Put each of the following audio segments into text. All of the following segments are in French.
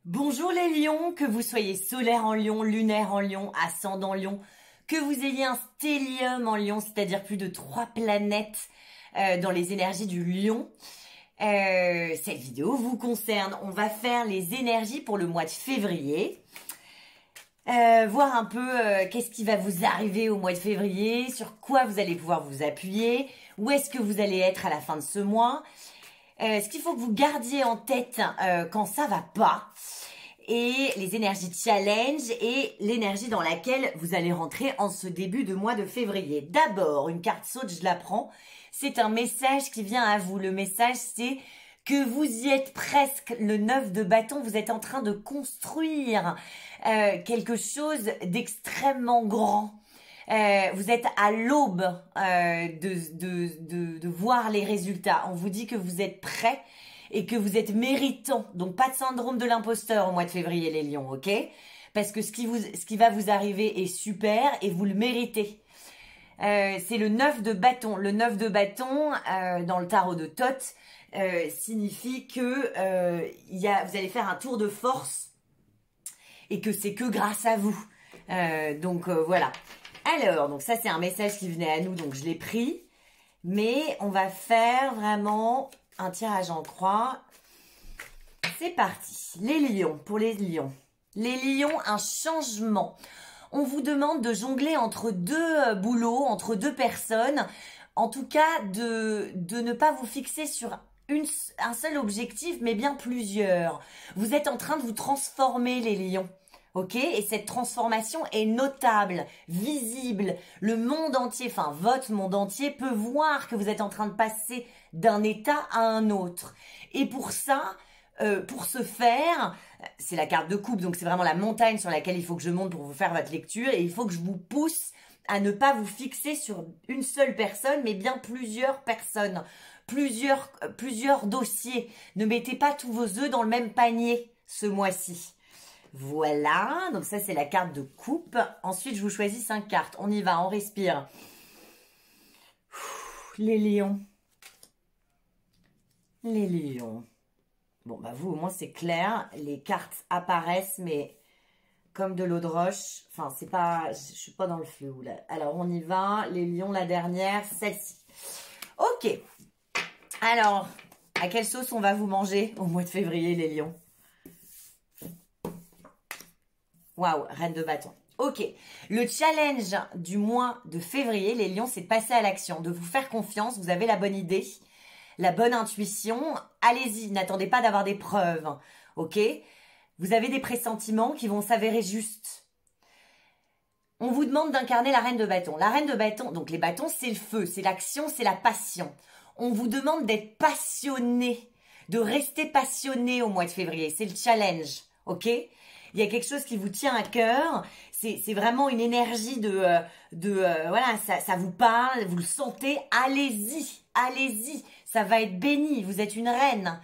Bonjour les lions, que vous soyez solaire en lion, lunaire en lion, ascendant lion, que vous ayez un stellium en lion, c'est-à-dire plus de 3 planètes dans les énergies du lion. Cette vidéo vous concerne. On va faire les énergies pour le mois de février. Voir un peu qu'est-ce qui va vous arriver au mois de février, sur quoi vous allez pouvoir vous appuyer, où est-ce que vous allez être à la fin de ce mois. Ce qu'il faut que vous gardiez en tête quand ça va pas, et les énergies challenge et l'énergie dans laquelle vous allez rentrer en ce début de mois de février. D'abord, une carte saute, je la prends. C'est un message qui vient à vous. Le message, c'est que vous y êtes presque. Le 9 de bâton, vous êtes en train de construire quelque chose d'extrêmement grand. Vous êtes à l'aube de voir les résultats. On vous dit que vous êtes prêts et que vous êtes méritant. Donc pas de syndrome de l'imposteur au mois de février les lions, ok? Parce que ce qui va vous arriver est super et vous le méritez. C'est le 9 de bâton. Le 9 de bâton dans le tarot de Thoth signifie que vous allez faire un tour de force et que c'est que grâce à vous. Voilà. Alors, donc ça c'est un message qui venait à nous, donc je l'ai pris. Mais on va faire vraiment un tirage en croix. C'est parti. Les lions, pour les lions. Les lions, un changement. On vous demande de jongler entre deux boulots, entre deux personnes. En tout cas, de ne pas vous fixer sur un seul objectif, mais bien plusieurs. Vous êtes en train de vous transformer, les lions. Ok, et cette transformation est notable, visible. Le monde entier, enfin votre monde entier peut voir que vous êtes en train de passer d'un état à un autre. Et pour ça, pour ce faire, c'est la carte de coupe, donc c'est vraiment la montagne sur laquelle il faut que je monte pour vous faire votre lecture. Et il faut que je vous pousse à ne pas vous fixer sur une seule personne, mais bien plusieurs personnes, plusieurs dossiers. Ne mettez pas tous vos œufs dans le même panier ce mois-ci. Voilà, donc ça c'est la carte de coupe. Ensuite, je vous choisis 5 cartes. On y va, on respire. Les lions. Les lions. Bon, bah vous, au moins c'est clair. Les cartes apparaissent, mais comme de l'eau de roche. Enfin, c'est pas... Je suis pas dans le flou, là. Alors, on y va. Les lions, la dernière, celle-ci. Ok. Alors, à quelle sauce on va vous manger au mois de février, les lions? Waouh, reine de bâton. Ok, le challenge du mois de février, les lions, c'est de passer à l'action, de vous faire confiance. Vous avez la bonne idée, la bonne intuition. Allez-y, n'attendez pas d'avoir des preuves, ok? Vous avez des pressentiments qui vont s'avérer justes. On vous demande d'incarner la reine de bâton. La reine de bâton, donc les bâtons, c'est le feu, c'est l'action, c'est la passion. On vous demande d'être passionné, de rester passionné au mois de février. C'est le challenge, ok? Il y a quelque chose qui vous tient à cœur, c'est vraiment une énergie voilà, ça vous parle, vous le sentez, allez-y, allez-y, ça va être béni, vous êtes une reine.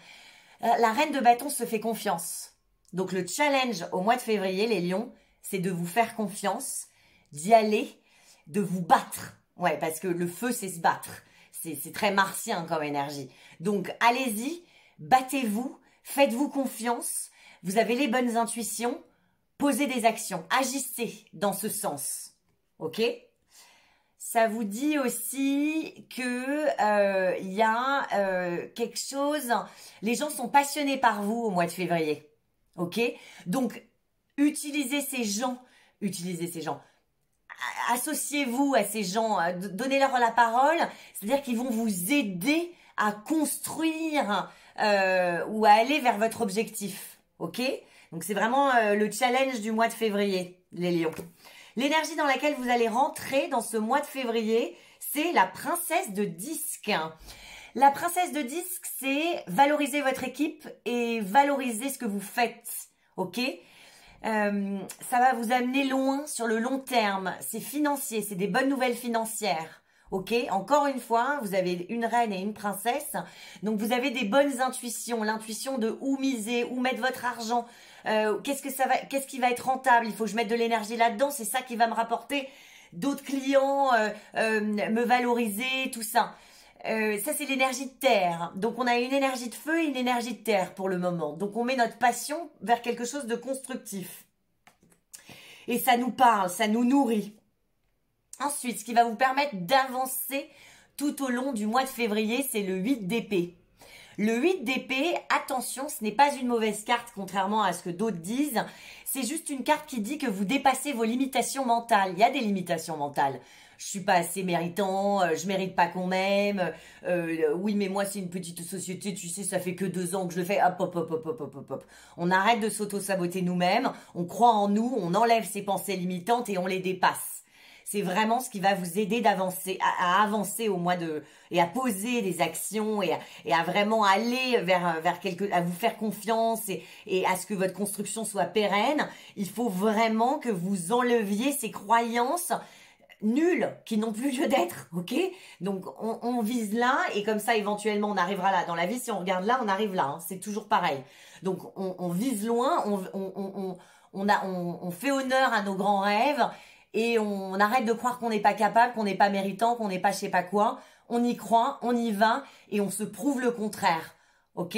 La reine de bâton se fait confiance. Donc le challenge au mois de février, les lions, c'est de vous faire confiance, d'y aller, de vous battre. Ouais, parce que le feu, c'est se battre. C'est très martien comme énergie. Donc allez-y, battez-vous, faites-vous confiance. Vous avez les bonnes intuitions, posez des actions, agissez dans ce sens, ok? Ça vous dit aussi que y a quelque chose, les gens sont passionnés par vous au mois de février, ok? Donc, utilisez ces gens, associez-vous à ces gens, donnez-leur la parole, c'est-à-dire qu'ils vont vous aider à construire ou à aller vers votre objectif. Ok? Donc, c'est vraiment le challenge du mois de février, les lions. L'énergie dans laquelle vous allez rentrer dans ce mois de février, c'est la princesse de disque. La princesse de disque, c'est valoriser votre équipe et valoriser ce que vous faites. Ok? Ça va vous amener loin sur le long terme. C'est financier, c'est des bonnes nouvelles financières. Ok, encore une fois, vous avez une reine et une princesse, donc vous avez des bonnes intuitions, l'intuition de où miser, où mettre votre argent, qu'est-ce qui va être rentable, il faut que je mette de l'énergie là-dedans, c'est ça qui va me rapporter d'autres clients, me valoriser, tout ça. Ça, c'est l'énergie de terre. Donc, on a une énergie de feu et une énergie de terre pour le moment. Donc, on met notre passion vers quelque chose de constructif. Et ça nous parle, ça nous nourrit. Ensuite, ce qui va vous permettre d'avancer tout au long du mois de février, c'est le 8 d'épée. Le 8 d'épée, attention, ce n'est pas une mauvaise carte, contrairement à ce que d'autres disent. C'est juste une carte qui dit que vous dépassez vos limitations mentales. Il y a des limitations mentales. Je suis pas assez méritant, je mérite pas qu'on m'aime. Oui, mais moi, c'est une petite société, tu sais, ça fait que 2 ans que je le fais. Hop, hop, hop, hop, hop, hop, hop, hop. On arrête de s'auto-saboter nous-mêmes, on croit en nous, on enlève ces pensées limitantes et on les dépasse. C'est vraiment ce qui va vous aider d'avancer, à avancer au mois de, et à poser des actions et à vraiment aller vers à vous faire confiance et à ce que votre construction soit pérenne. Il faut vraiment que vous enleviez ces croyances nulles qui n'ont plus lieu d'être, ok? Donc on vise là et comme ça éventuellement on arrivera là. Dans la vie, si on regarde là, on arrive là. Hein. C'est toujours pareil. Donc on vise loin, on fait honneur à nos grands rêves. Et on arrête de croire qu'on n'est pas capable, qu'on n'est pas méritant, qu'on n'est pas je sais pas quoi. On y croit, on y va et on se prouve le contraire. Ok?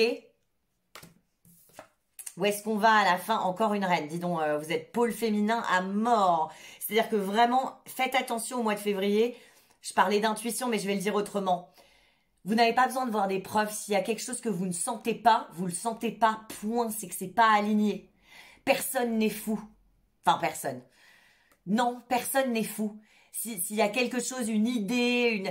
Où est-ce qu'on va à la fin? Encore une reine. Dis donc, vous êtes pôle féminin à mort. C'est-à-dire que vraiment, faites attention au mois de février. Je parlais d'intuition, mais je vais le dire autrement. Vous n'avez pas besoin de voir des preuves. S'il y a quelque chose que vous ne sentez pas, vous le sentez pas. Point. C'est que c'est pas aligné. Personne n'est fou. Enfin, personne. Non, personne n'est fou. S'il y a quelque chose, une idée,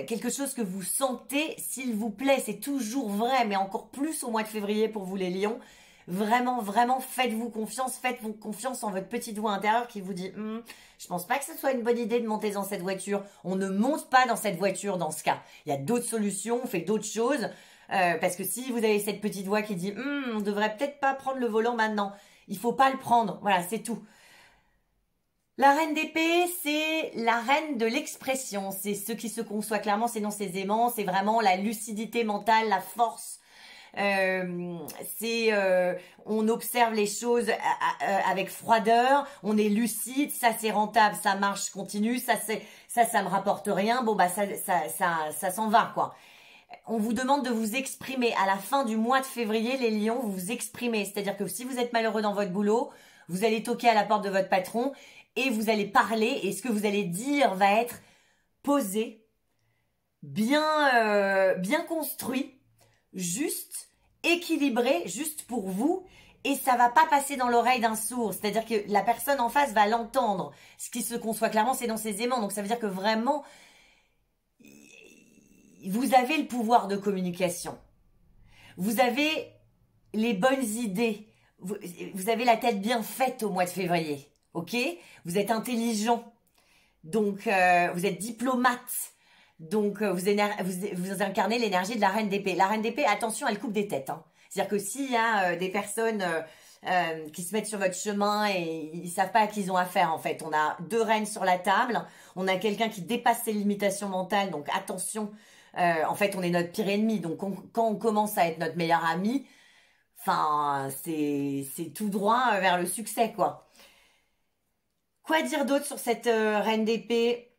quelque chose que vous sentez, s'il vous plaît, c'est toujours vrai, mais encore plus au mois de février pour vous les lions. Vraiment, vraiment, faites-vous confiance en votre petite voix intérieure qui vous dit je pense pas que ce soit une bonne idée de monter dans cette voiture. On ne monte pas dans cette voiture dans ce cas. Il y a d'autres solutions, on fait d'autres choses. Parce que si vous avez cette petite voix qui dit on devrait peut-être pas prendre le volant maintenant, il faut pas le prendre. Voilà, c'est tout. La reine d'épée, c'est la reine de l'expression. C'est ce qui se conçoit clairement, c'est non ses aimants, c'est vraiment la lucidité mentale, la force. On observe les choses avec froideur, on est lucide, ça c'est rentable, ça marche, continue, ça me rapporte rien. Bon bah ça s'en va quoi. On vous demande de vous exprimer à la fin du mois de février, les lions, vous vous exprimez. C'est-à-dire que si vous êtes malheureux dans votre boulot, vous allez toquer à la porte de votre patron et vous allez parler et ce que vous allez dire va être posé, bien construit, juste, équilibré, juste pour vous. Et ça va pas passer dans l'oreille d'un sourd. C'est-à-dire que la personne en face va l'entendre. Ce qui se conçoit clairement, c'est dans ses aimants. Donc ça veut dire que vraiment, vous avez le pouvoir de communication. Vous avez les bonnes idées. Vous avez la tête bien faite au mois de février. Ok? Vous êtes intelligent. Donc, vous êtes diplomate. Donc, vous incarnez l'énergie de la reine d'épée. La reine d'épée, attention, elle coupe des têtes. Hein. C'est-à-dire que s'il y a des personnes qui se mettent sur votre chemin et ils savent pas à qui ils ont affaire, en fait. On a 2 reines sur la table. On a quelqu'un qui dépasse ses limitations mentales. Donc, attention. En fait, on est notre pire ennemi. Donc, quand on commence à être notre meilleur ami, enfin, c'est tout droit vers le succès, quoi. Quoi dire d'autre sur cette reine d'épée?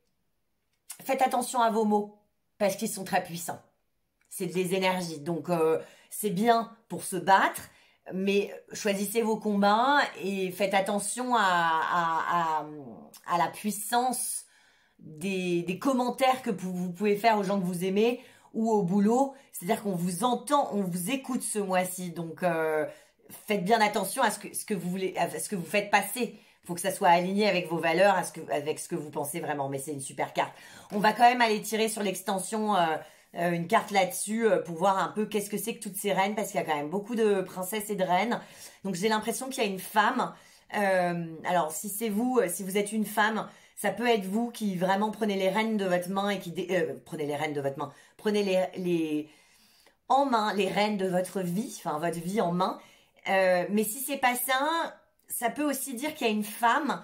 Faites attention à vos mots, parce qu'ils sont très puissants. C'est des énergies, donc c'est bien pour se battre, mais choisissez vos combats et faites attention à la puissance des commentaires que vous pouvez faire aux gens que vous aimez ou au boulot. C'est-à-dire qu'on vous entend, on vous écoute ce mois-ci, donc faites bien attention à ce que vous voulez, à ce que vous faites passer. Faut que ça soit aligné avec vos valeurs, avec ce que vous pensez vraiment. Mais c'est une super carte. On va quand même aller tirer sur l'extension une carte là-dessus pour voir un peu qu'est-ce que c'est que toutes ces reines, parce qu'il y a quand même beaucoup de princesses et de reines. Donc j'ai l'impression qu'il y a une femme. Alors si c'est vous, si vous êtes une femme, ça peut être vous qui vraiment prenez les rênes de votre main et qui prenez les rênes de votre main, prenez en main les rênes de votre vie, enfin votre vie en main. Mais si c'est pas ça peut aussi dire qu'il y a une femme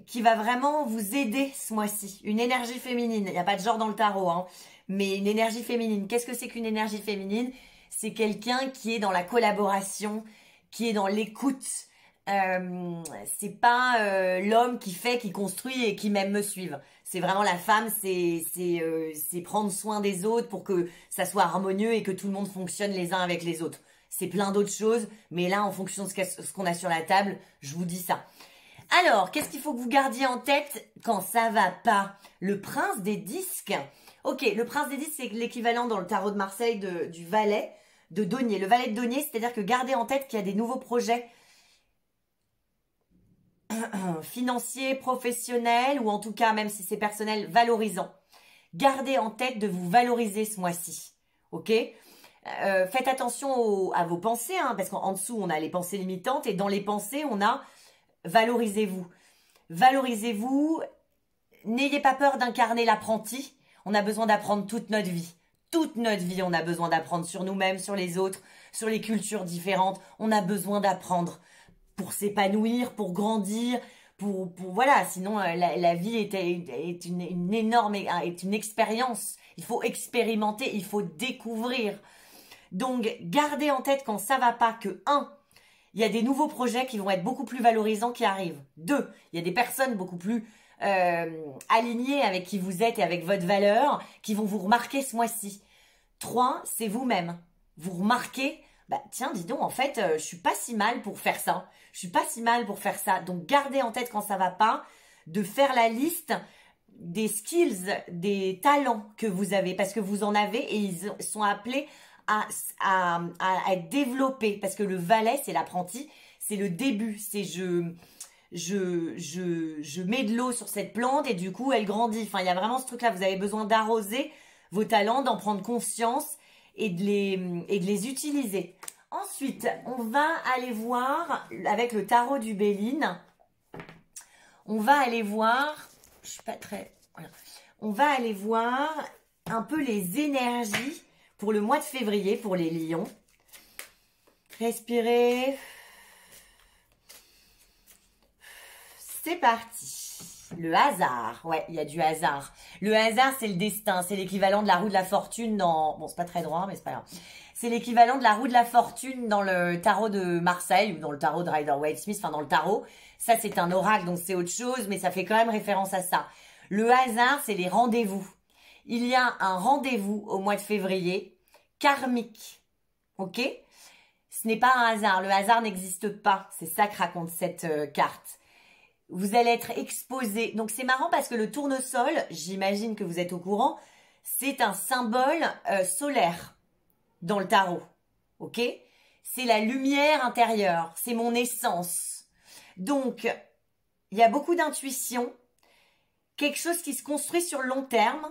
qui va vraiment vous aider ce mois-ci. Une énergie féminine. Il n'y a pas de genre dans le tarot, hein. Mais une énergie féminine. Qu'est-ce que c'est qu'une énergie féminine? C'est quelqu'un qui est dans la collaboration, qui est dans l'écoute. C'est pas l'homme qui fait, qui construit et qui même me suivent. C'est vraiment la femme, c'est prendre soin des autres pour que ça soit harmonieux et que tout le monde fonctionne les uns avec les autres. C'est plein d'autres choses, mais là, en fonction de ce qu'on a sur la table, je vous dis ça. Alors, qu'est-ce qu'il faut que vous gardiez en tête quand ça va pas? Le prince des disques. Ok, le prince des disques, c'est l'équivalent dans le tarot de Marseille du valet de denier. Le valet de denier, c'est-à-dire que gardez en tête qu'il y a des nouveaux projets financiers, professionnels, ou en tout cas, même si c'est personnel, valorisants. Gardez en tête de vous valoriser ce mois-ci. Ok? Faites attention à vos pensées, hein, parce qu'en dessous, on a les pensées limitantes, et dans les pensées, on a valorisez-vous. Valorisez-vous. N'ayez pas peur d'incarner l'apprenti. On a besoin d'apprendre toute notre vie. Toute notre vie, on a besoin d'apprendre sur nous-mêmes, sur les autres, sur les cultures différentes. On a besoin d'apprendre pour s'épanouir, pour grandir, pour voilà. Sinon, la vie est une énorme, est une expérience. Il faut expérimenter, il faut découvrir. Donc, gardez en tête quand ça va pas que 1, il y a des nouveaux projets qui vont être beaucoup plus valorisants qui arrivent. 2, il y a des personnes beaucoup plus alignées avec qui vous êtes et avec votre valeur qui vont vous remarquer ce mois-ci. 3, c'est vous-même. Vous remarquez, bah tiens, dis donc, en fait, je suis pas si mal pour faire ça. Je suis pas si mal pour faire ça. Donc, gardez en tête quand ça va pas de faire la liste des skills, des talents que vous avez parce que vous en avez et ils sont appelés à être développés parce que le valet, c'est l'apprenti, c'est le début, c'est je mets de l'eau sur cette plante et du coup, elle grandit. Enfin, il y a vraiment ce truc-là, vous avez besoin d'arroser vos talents, d'en prendre conscience et de les utiliser. Ensuite, on va aller voir, avec le tarot du Béline, on va aller voir, je suis pas très... Voilà. On va aller voir un peu les énergies pour le mois de février, pour les lions. Respirez. C'est parti. Le hasard. Ouais, il y a du hasard. Le hasard, c'est le destin. C'est l'équivalent de la roue de la fortune dans... Bon, c'est pas très droit, mais c'est pas grave. C'est l'équivalent de la roue de la fortune dans le tarot de Marseille ou dans le tarot de Rider-Waite-Smith. Enfin, dans le tarot. Ça, c'est un oracle, donc c'est autre chose, mais ça fait quand même référence à ça. Le hasard, c'est les rendez-vous. Il y a un rendez-vous au mois de février karmique. Ok? Ce n'est pas un hasard. Le hasard n'existe pas. C'est ça que raconte cette carte. Vous allez être exposé. Donc, c'est marrant parce que le tournesol, j'imagine que vous êtes au courant, c'est un symbole solaire dans le tarot. Ok? C'est la lumière intérieure. C'est mon essence. Donc, il y a beaucoup d'intuition. Quelque chose qui se construit sur le long terme.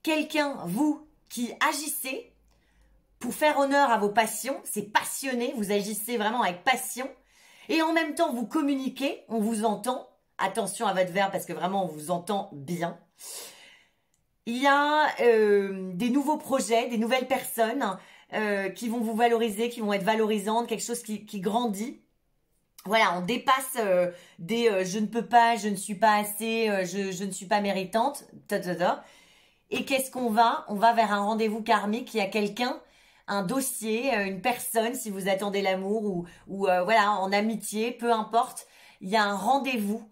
Quelqu'un, vous, qui agissez pour faire honneur à vos passions. C'est passionné. Vous agissez vraiment avec passion. Et en même temps, vous communiquez, on vous entend. Attention à votre verbe parce que vraiment, on vous entend bien. Il y a des nouveaux projets, des nouvelles personnes qui vont vous valoriser, qui vont être valorisantes, quelque chose qui grandit. Voilà, on dépasse je ne peux pas, je ne suis pas assez, je ne suis pas méritante. Et qu'est-ce qu'on va? On va vers un rendez-vous karmique. Il y a quelqu'un, un dossier, une personne, si vous attendez l'amour ou voilà, en amitié, peu importe. Il y a un rendez-vous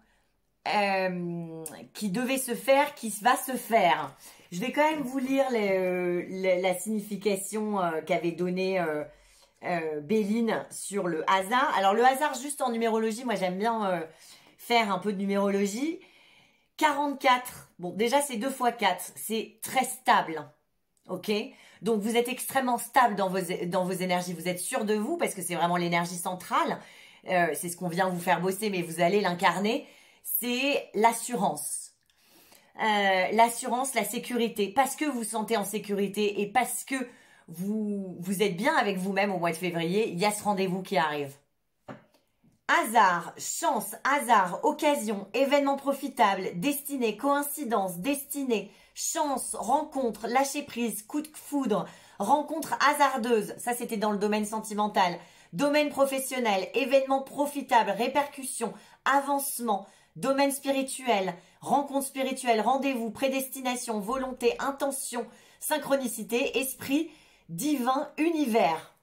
qui devait se faire, qui va se faire. Je vais quand même vous lire la signification qu'avait donnée Béline sur le hasard. Alors le hasard juste en numérologie, moi j'aime bien faire un peu de numérologie. 44, bon déjà c'est 2 x 4, c'est très stable. Ok, donc vous êtes extrêmement stable dans vos énergies, vous êtes sûr de vous parce que c'est vraiment l'énergie centrale, c'est ce qu'on vient vous faire bosser mais vous allez l'incarner, c'est l'assurance. L'assurance, la sécurité, parce que vous vous sentez en sécurité et parce que vous êtes bien avec vous-même au mois de février, il y a ce rendez-vous qui arrive. Hasard, chance, hasard, occasion, événement profitable, destinée, coïncidence, destinée, chance, rencontre, lâcher prise, coup de foudre, rencontre hasardeuse, ça c'était dans le domaine sentimental, domaine professionnel, événement profitable, répercussion, avancement, domaine spirituel, rencontre spirituelle, rendez-vous, prédestination, volonté, intention, synchronicité, esprit, divin, univers.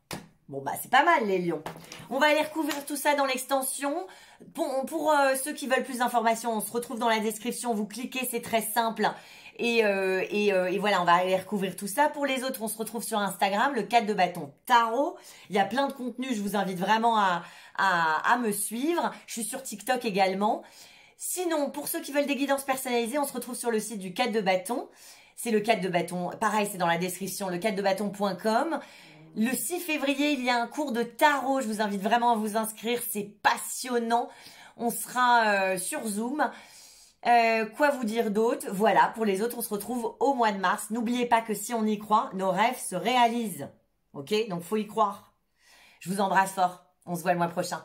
Bon, bah, c'est pas mal, les lions. On va aller recouvrir tout ça dans l'extension. Pour ceux qui veulent plus d'informations, on se retrouve dans la description. Vous cliquez, c'est très simple. Et voilà, on va aller recouvrir tout ça. Pour les autres, on se retrouve sur Instagram, le 4 de bâton tarot. Il y a plein de contenus, je vous invite vraiment à me suivre. Je suis sur TikTok également. Sinon, pour ceux qui veulent des guidances personnalisées, on se retrouve sur le site du 4 de bâton. C'est le 4 de bâton, pareil, c'est dans la description, le 4 de bâton.com. Le 6 février, il y a un cours de tarot. Je vous invite vraiment à vous inscrire. C'est passionnant. On sera sur Zoom. Quoi vous dire d'autre? Voilà, pour les autres, on se retrouve au mois de mars. N'oubliez pas que si on y croit, nos rêves se réalisent. Ok? Donc, faut y croire. Je vous embrasse fort. On se voit le mois prochain.